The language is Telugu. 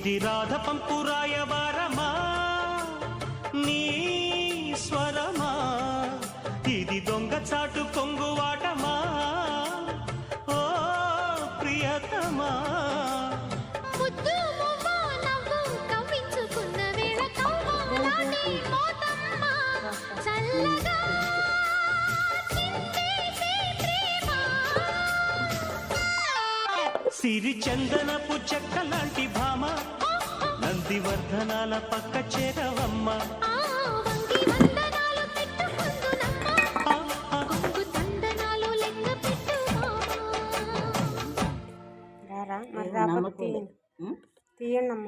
ఇది రాధ పంపు రాయబారమా నీ స్వరమా ఇది దొంగ చాటు కొంగువాటమా ఓ ప్రియతమా సిరి చందనపు చెక్క లాంటి భామ నందివర్ధనాల పక్క చేరవమ్మ తీయండి అమ్మ.